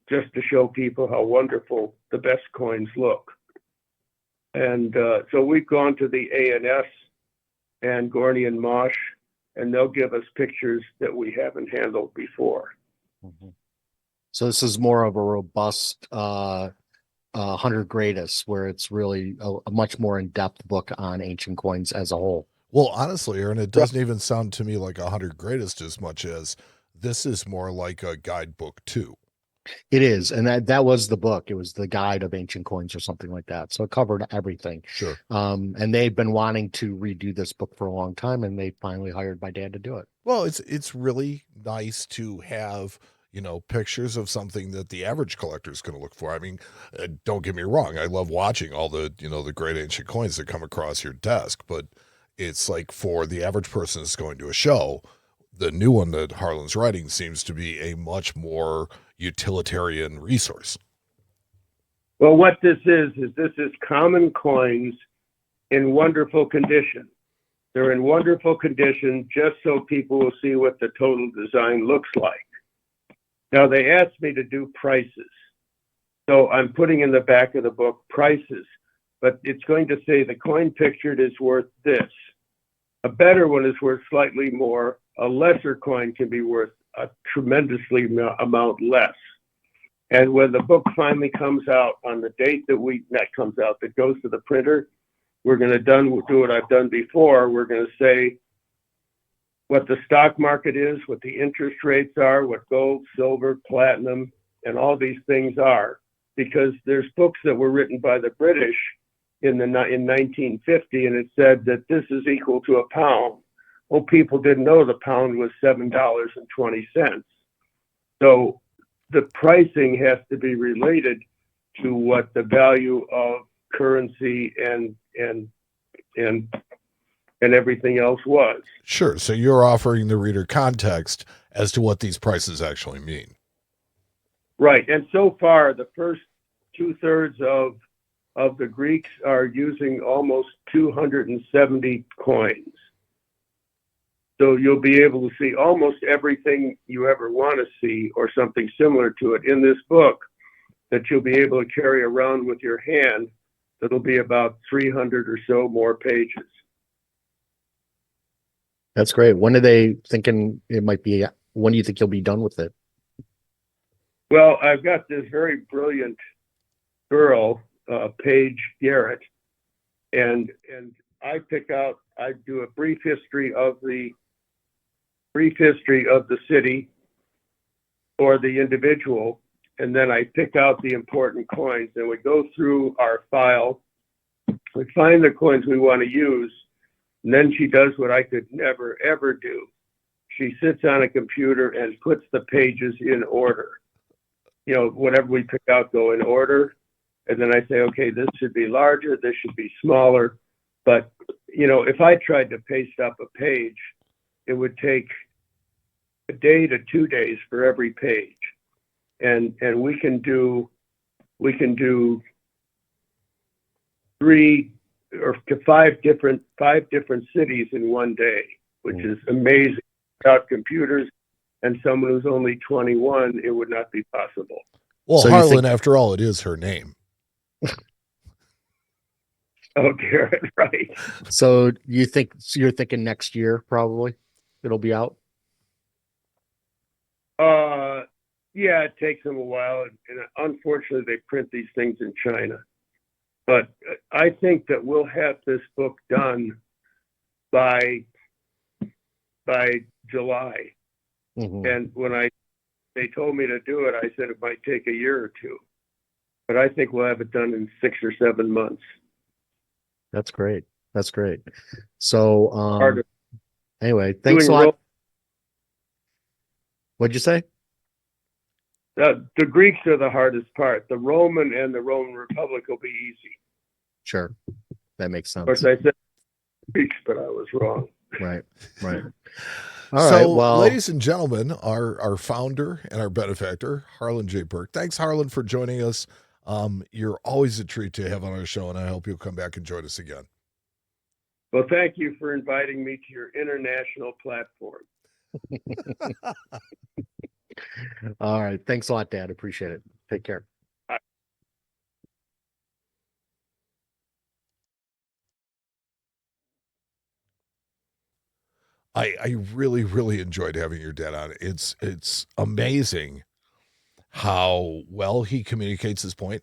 just to show people how wonderful the best coins look. And so we've gone to the ANS and Gorny and Mosh, and they'll give us pictures that we haven't handled before. Mm-hmm. So this is more of a robust 100 greatest, where it's really a much more in-depth book on ancient coins as a whole. Well, honestly, Aaron, it doesn't even sound to me like 100 greatest as much as this is more like a guidebook too. It is, and that was the book. It was the Guide of Ancient Coins or something like that. So it covered everything. Sure. And they've been wanting to redo this book for a long time, and they finally hired my dad to do it. Well, it's really nice to have, pictures of something that the average collector is going to look for. I mean, don't get me wrong. I love watching all the, the great ancient coins that come across your desk, but it's like for the average person that's going to a show, the new one that Harlan's writing seems to be a much more utilitarian resource. Well, what this is common coins in wonderful condition. They're in wonderful condition just so people will see what the total design looks like. Now, they asked me to do prices. So I'm putting in the back of the book prices, but it's going to say the coin pictured is worth this. A better one is worth slightly more. A lesser coin can be worth a tremendously amount less. And when the book finally comes out on the date that goes to the printer, we're going to do what I've done before. We're going to say what the stock market is, what the interest rates are, what gold, silver, platinum, and all these things are. Because there's books that were written by the British in 1950, and it said that this is equal to a pound. Well, people didn't know the pound was $7.20. So the pricing has to be related to what the value of currency and everything else was. Sure. So you're offering the reader context as to what these prices actually mean. Right. And so far, the first 2/3 of the Greeks are using almost 270 coins. So you'll be able to see almost everything you ever want to see or something similar to it in this book that you'll be able to carry around with your hand. That'll be about 300 or so more pages. That's great. When are they thinking it might be? When do you think you'll be done with it? Well, I've got this very brilliant girl, Paige Garrett, and I do a brief history of the city or the individual, and then I pick out the important coins, and we go through our file, we find the coins we want to use, and then she does what I could never, ever do. She sits on a computer and puts the pages in order. Whatever we pick out go in order, and then I say, okay, this should be larger, this should be smaller. But, if I tried to paste up a page, it would take a day to 2 days for every page. And we can do 3 or 5 different cities in one day, which is amazing. Without computers and someone who's only 21, it would not be possible. Well, so Harlan, after all, it is her name. Oh, Garrett, right. So you're thinking next year, probably it'll be out? Yeah, it takes them a while. And unfortunately, they print these things in China. But I think that we'll have this book done by July. Mm-hmm. And when they told me to do it, I said it might take a year or two. But I think we'll have it done in 6 or 7 months. That's great. So, anyway, thanks a lot. What'd you say? The Greeks are the hardest part. The Roman and the Roman Republic will be easy. Sure. That makes sense. Of course, I said Greeks, but I was wrong. Right. All right. Well, ladies and gentlemen, our founder and our benefactor, Harlan J. Burke. Thanks, Harlan, for joining us. You're always a treat to have on our show, and I hope you'll come back and join us again. Well, thank you for inviting me to your international platform. All right. Thanks a lot, Dad. Appreciate it. Take care. I really, really enjoyed having your dad on. It's amazing how well he communicates his point.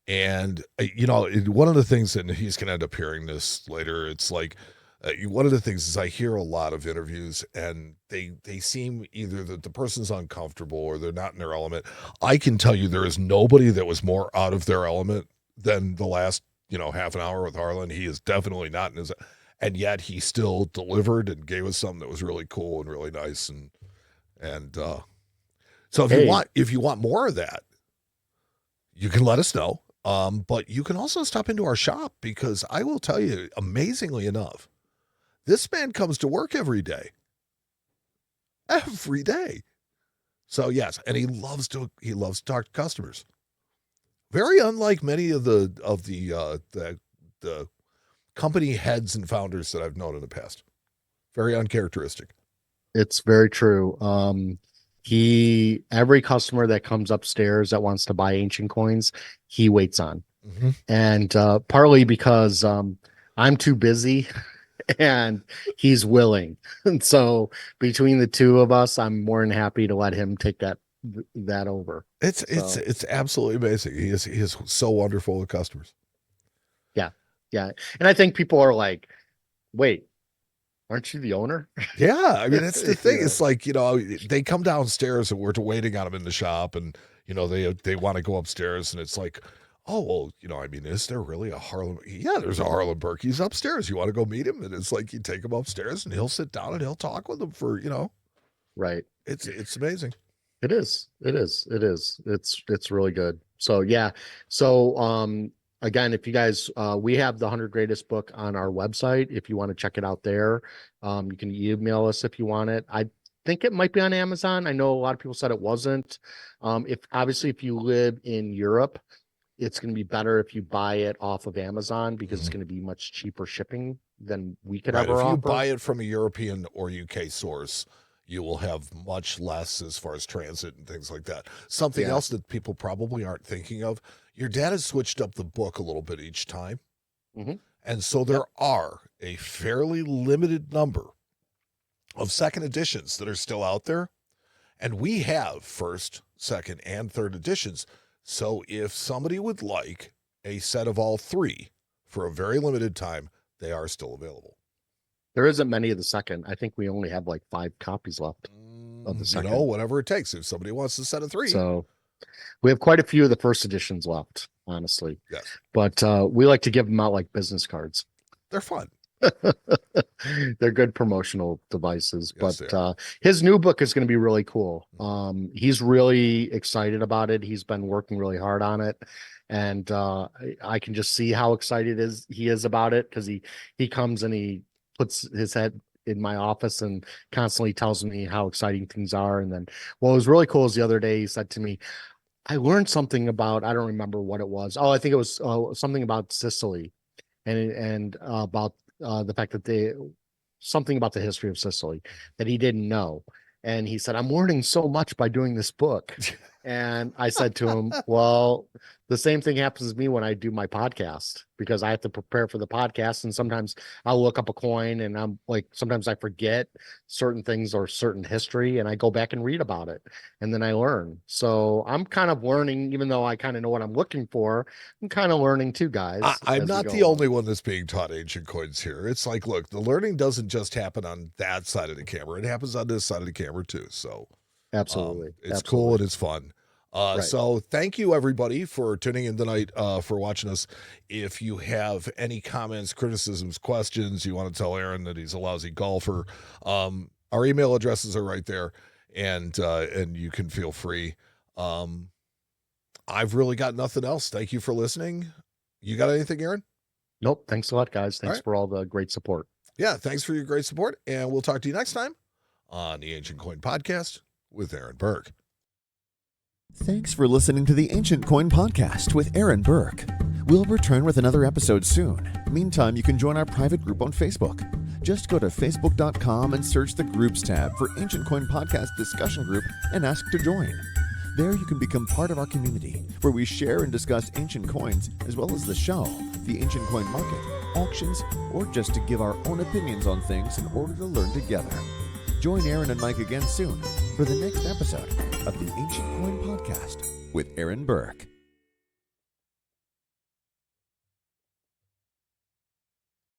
And, one of the things, and he's going to end up hearing this later, it's like, one of the things is I hear a lot of interviews and they seem either that the person's uncomfortable or they're not in their element. I can tell you there is nobody that was more out of their element than the last, half an hour with Harlan. He is definitely not in his, and yet he still delivered and gave us something that was really cool and really nice. And so if you want more of that, you can let us know. But you can also stop into our shop because I will tell you, amazingly enough, this man comes to work every day. Every day. So yes, and he loves to talk to customers. Very unlike many of the company heads and founders that I've known in the past. Very uncharacteristic. It's very true. Every customer that comes upstairs that wants to buy ancient coins, he waits on. Mm-hmm. And partly because I'm too busy and he's willing. And so between the two of us, I'm more than happy to let him take that over. It's absolutely amazing. He is so wonderful with customers. Yeah. And I think people are like, wait, aren't you the owner? Yeah. I mean, that's the thing. Yeah. It's like, they come downstairs and we're waiting on them in the shop and, they want to go upstairs and it's like, oh, well, is there really a Harlan? Yeah, there's a Harlan Berk. He's upstairs. You want to go meet him? And it's like, you take him upstairs and he'll sit down and he'll talk with them for, Right. It's amazing. It is. It's really good. So, yeah. So, again, if you guys, we have the 100 Greatest book on our website. If you want to check it out there, you can email us if you want it. I think it might be on Amazon. I know a lot of people said it wasn't. If you live in Europe, it's going to be better if you buy it off of Amazon because it's going to be much cheaper shipping than we could ever offer. If you buy it from a European or UK source, you will have much less as far as transit and things like that. Something else that people probably aren't thinking of, your dad has switched up the book a little bit each time. Mm-hmm. And so there are a fairly limited number of second editions that are still out there. And we have first, second, and third editions. So if somebody would like a set of all three for a very limited time, they are still available. There isn't many of the second. I think we only have like 5 copies left of the second. Whatever it takes. If somebody wants a set of 3. So we have quite a few of the first editions left, honestly. Yes. But we like to give them out like business cards. They're fun. They're good promotional devices. Yes, but his new book is going to be really cool. He's really excited about it. He's been working really hard on it. And I can just see how excited he is about it because he comes and he puts his head in my office and constantly tells me how exciting things are. And then what was really cool is the other day he said to me, I learned something about, I don't remember what it was. Oh, I think it was something about Sicily and about the fact that something about the history of Sicily that he didn't know. And he said, I'm learning so much by doing this book. And I said to him, well, the same thing happens to me when I do my podcast because I have to prepare for the podcast. And sometimes I'll look up a coin and I'm like, sometimes I forget certain things or certain history and I go back and read about it and then I learn. So I'm kind of learning, even though I kind of know what I'm looking for. I'm kind of learning too, guys. I'm not the only one that's being taught ancient coins here. It's like, look, the learning doesn't just happen on that side of the camera. It happens on this side of the camera too. So absolutely. It's cool and it's fun. Right. So thank you everybody for tuning in tonight, for watching us. If you have any comments, criticisms, questions, you want to tell Aaron that he's a lousy golfer, our email addresses are right there and you can feel free. I've really got nothing else. Thank you for listening. You got anything, Aaron? Nope. Thanks a lot, guys. Thanks for all the great support. Yeah. Thanks for your great support. And we'll talk to you next time on the Ancient Coin Podcast with Aaron Burke. Thanks for listening to the Ancient Coin Podcast with Aaron Burke. We'll return with another episode soon. Meantime, you can join our private group on Facebook. Just go to facebook.com and search the Groups tab for Ancient Coin Podcast Discussion Group and ask to join. There you can become part of our community, where we share and discuss ancient coins, as well as the show, the ancient coin market, auctions, or just to give our own opinions on things in order to learn together. Join Aaron and Mike again soon for the next episode of the Ancient Coin Podcast with Aaron Burke.